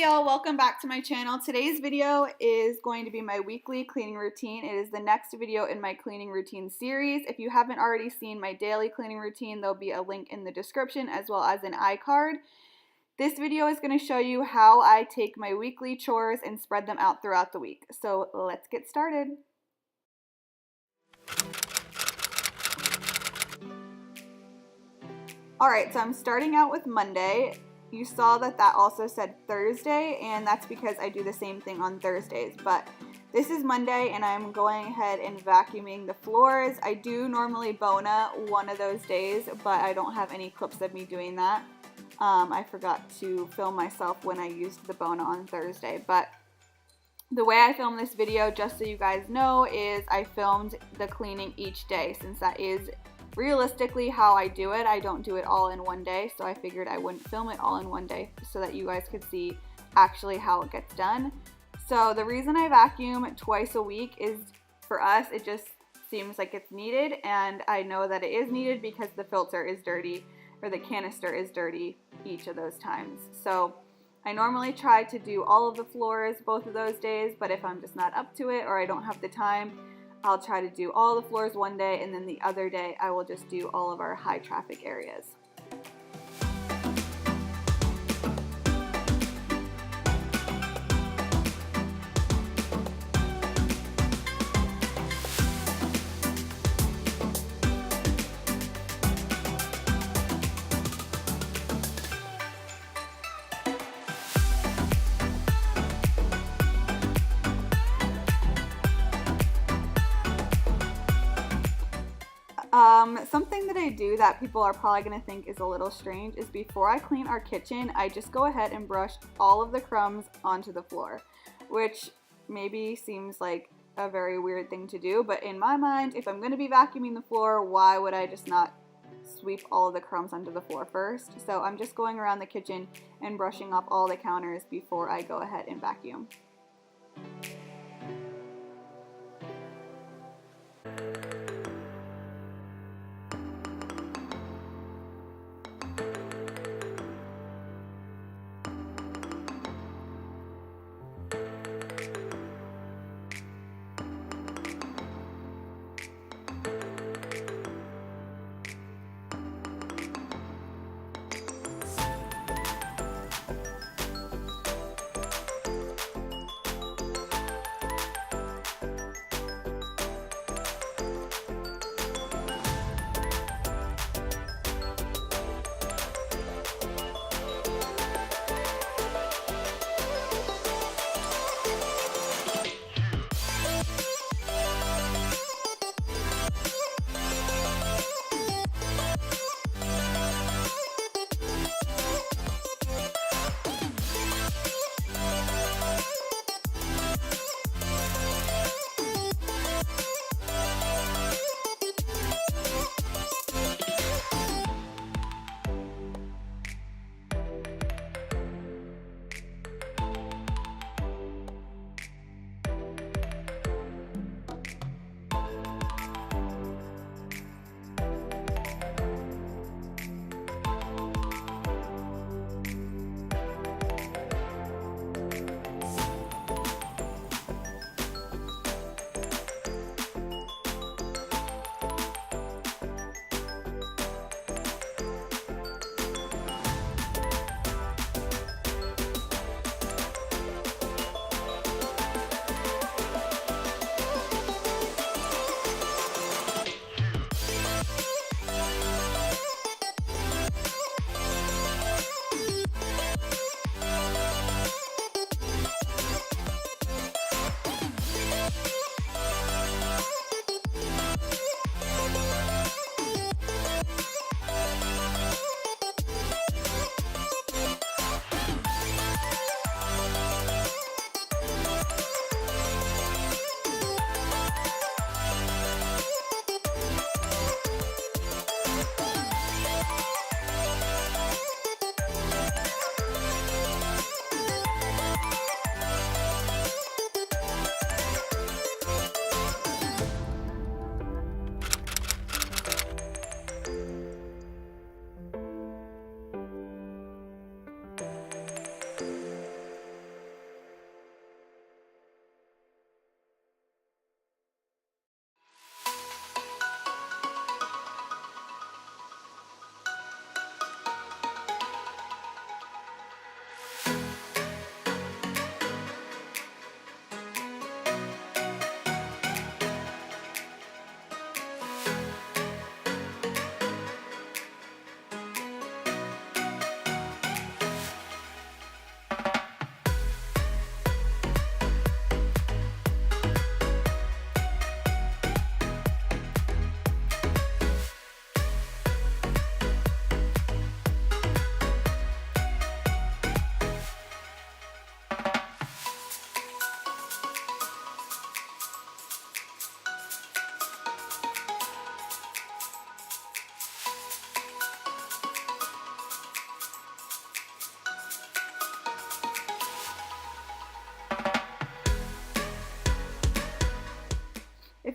y'all, welcome back to my channel. Today's video is going to be my weekly cleaning routine. It is the next video in my cleaning routine series. If you haven't already seen my daily cleaning routine, there'll be a link in the description as well as an iCard. This video is going to show you how I take my weekly chores and spread them out throughout the week. So let's get started. Alright, so I'm starting out with Monday. You saw that also said Thursday, and that's because I do the same thing on Thursdays. But this is Monday, and I'm going ahead and vacuuming the floors. I do normally Bona one of those days, but I don't have any clips of me doing that. I forgot to film myself when I used the Bona on Thursday. But the way I film this video, just so you guys know, is I filmed the cleaning each day, since that is realistically how I do it. I don't do it all in one day, so I figured I wouldn't film it all in one day so that you guys could see actually how it gets done. So the reason I vacuum twice a week is, for us, it just seems like it's needed, and I know that it is needed because the filter is dirty, or the canister is dirty each of those times. So I normally try to do all of the floors both of those days, but if I'm just not up to it or I don't have the time, I'll try to do all the floors one day, and then the other day I will just do all of our high traffic areas. Something that I do that people are probably going to think is a little strange is before I clean our kitchen, I just go ahead and brush all of the crumbs onto the floor, which maybe seems like a very weird thing to do, but in my mind, if I'm going to be vacuuming the floor, why would I just not sweep all of the crumbs onto the floor first? So I'm just going around the kitchen and brushing off all the counters before I go ahead and vacuum.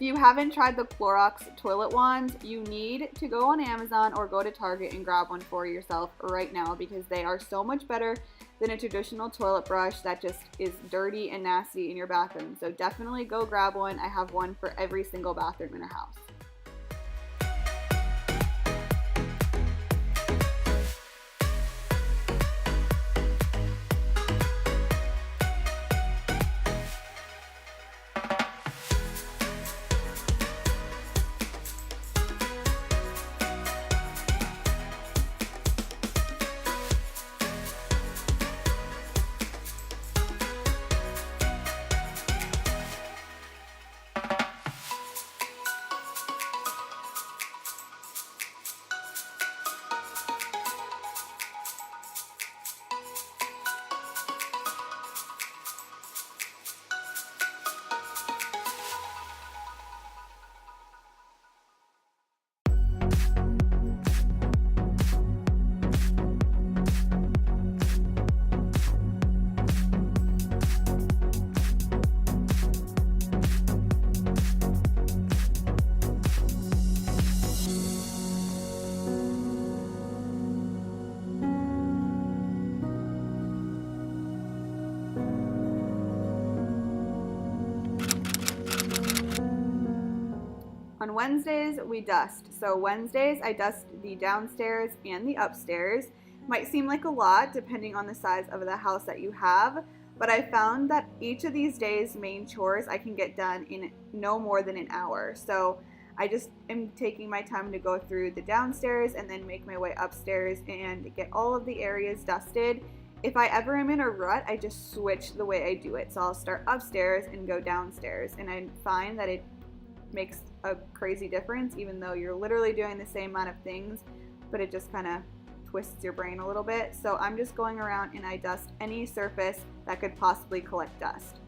If you haven't tried the Clorox toilet wands, you need to go on Amazon or go to Target and grab one for yourself right now, because they are so much better than a traditional toilet brush that just is dirty and nasty in your bathroom. So definitely go grab one. I have one for every single bathroom in our house. On Wednesdays, we dust. So Wednesdays, I dust the downstairs and the upstairs. Might seem like a lot depending on the size of the house that you have, but I found that each of these days' main chores I can get done in no more than an hour. So I just am taking my time to go through the downstairs and then make my way upstairs and get all of the areas dusted. If I ever am in a rut, I just switch the way I do it. So I'll start upstairs and go downstairs, and I find that it makes a crazy difference, even though you're literally doing the same amount of things, but it just kind of twists your brain a little bit. So I'm just going around and I dust any surface that could possibly collect dust.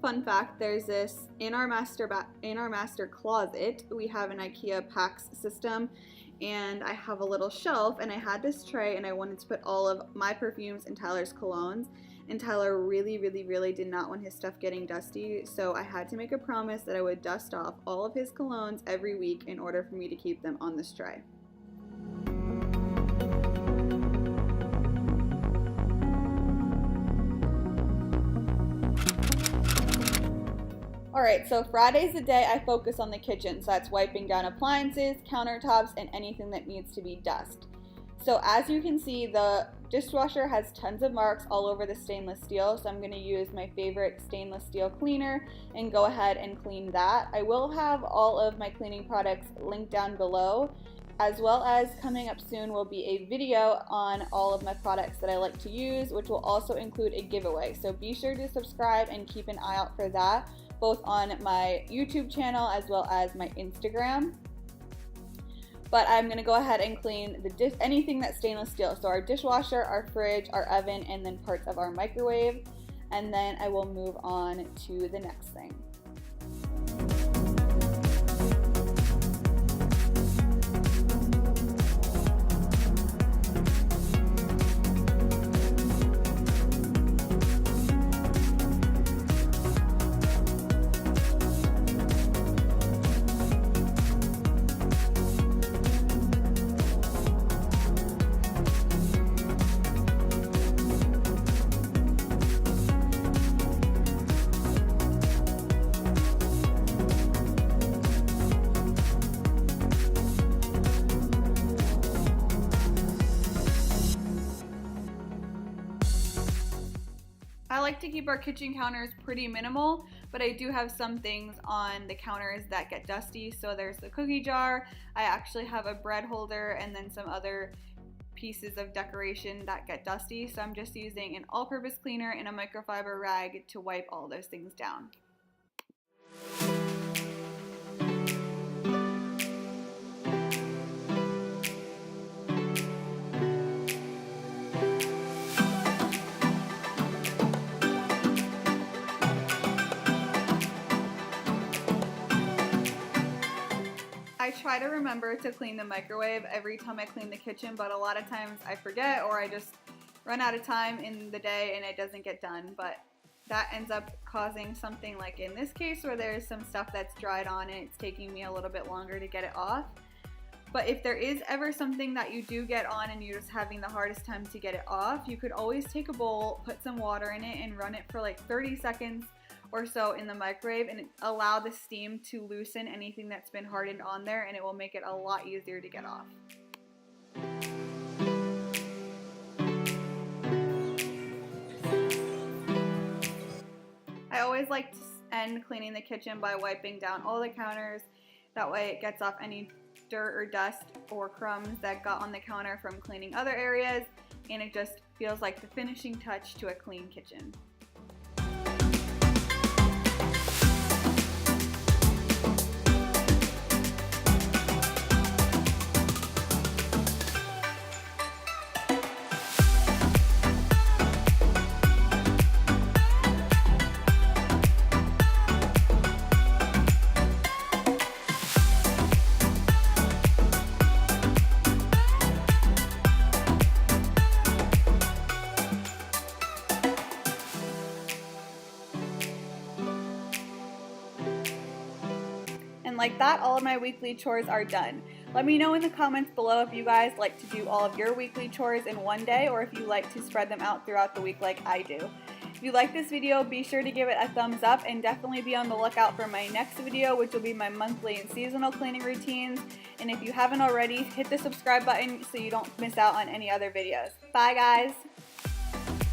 Fun fact, there's this in our master closet. We have an IKEA PAX system, and I have a little shelf, and I had this tray, and I wanted to put all of my perfumes and Tyler's colognes, and Tyler really did not want his stuff getting dusty, so I had to make a promise that I would dust off all of his colognes every week in order for me to keep them on this tray. Alright, so Friday's the day I focus on the kitchen, so that's wiping down appliances, countertops, and anything that needs to be dusted. So as you can see, the dishwasher has tons of marks all over the stainless steel, so I'm going to use my favorite stainless steel cleaner and go ahead and clean that. I will have all of my cleaning products linked down below, as well as coming up soon will be a video on all of my products that I like to use, which will also include a giveaway. So be sure to subscribe and keep an eye out for that, both on my YouTube channel as well as my Instagram. But I'm going to go ahead and clean anything that's stainless steel. So our dishwasher, our fridge, our oven, and then parts of our microwave. And then I will move on to the next thing. like to keep our kitchen counters pretty minimal, but I do have some things on the counters that get dusty. So there's the cookie jar, I actually have a bread holder, and then some other pieces of decoration that get dusty. So I'm just using an all-purpose cleaner and a microfiber rag to wipe all those things down. I try to remember to clean the microwave every time I clean the kitchen, but a lot of times I forget or I just run out of time in the day and it doesn't get done. But that ends up causing something like in this case where there's some stuff that's dried on and it's taking me a little bit longer to get it off. But if there is ever something that you do get on and you're just having the hardest time to get it off, you could always take a bowl, put some water in it, and run it for like 30 seconds or so in the microwave and allow the steam to loosen anything that's been hardened on there, and it will make it a lot easier to get off. I always like to end cleaning the kitchen by wiping down all the counters. That way it gets off any dirt or dust or crumbs that got on the counter from cleaning other areas, and it just feels like the finishing touch to a clean kitchen. And like that, all of my weekly chores are done. Let me know in the comments below if you guys like to do all of your weekly chores in one day or if you like to spread them out throughout the week like I do. If you like this video, be sure to give it a thumbs up and definitely be on the lookout for my next video, which will be my monthly and seasonal cleaning routines. And if you haven't already, hit the subscribe button so you don't miss out on any other videos. Bye guys!